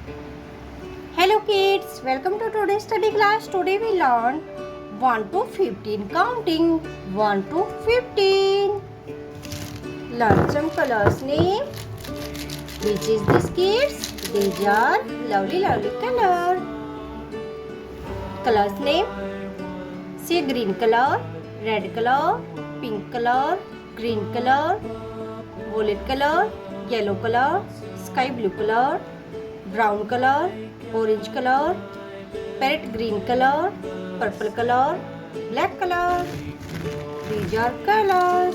Hello kids, welcome to today's study class. Today we learn 1 to 15 counting. 1 to 15. Learn some colors name. Which is this kids? These are lovely color. Colors name. See green color, red color, pink color, green color, violet color, yellow color, sky blue color, brown color, orange color, parrot green color, purple color, black color. These are colors.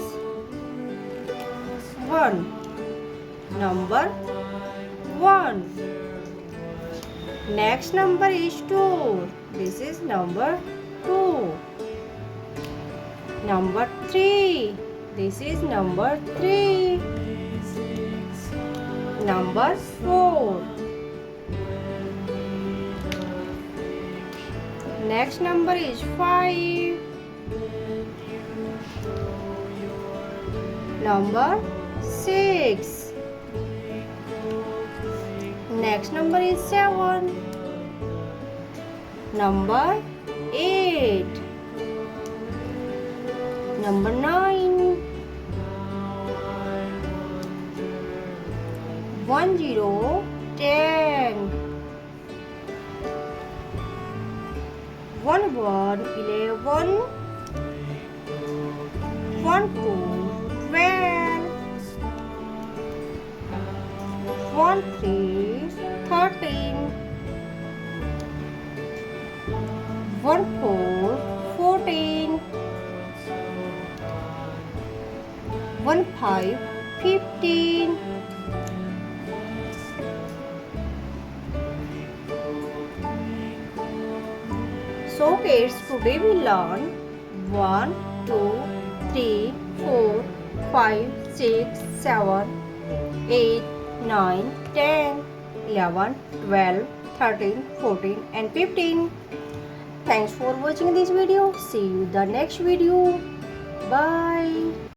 1. Number 1. Next number is 2. This is number 2. Number 3. This is number 3. Number 4. Next number is 5. Number 6. Next number is 7. Number 8. Number 9. 1 0 10. 1 1 11. 1 2 12. 1 3 13. 1 4 14. 1 5 15. So kids, today we learn 1, 2, 3, 4, 5, 6, 7, 8, 9, 10, 11, 12, 13, 14 and 15. Thanks for watching this video. See you in the next video. Bye.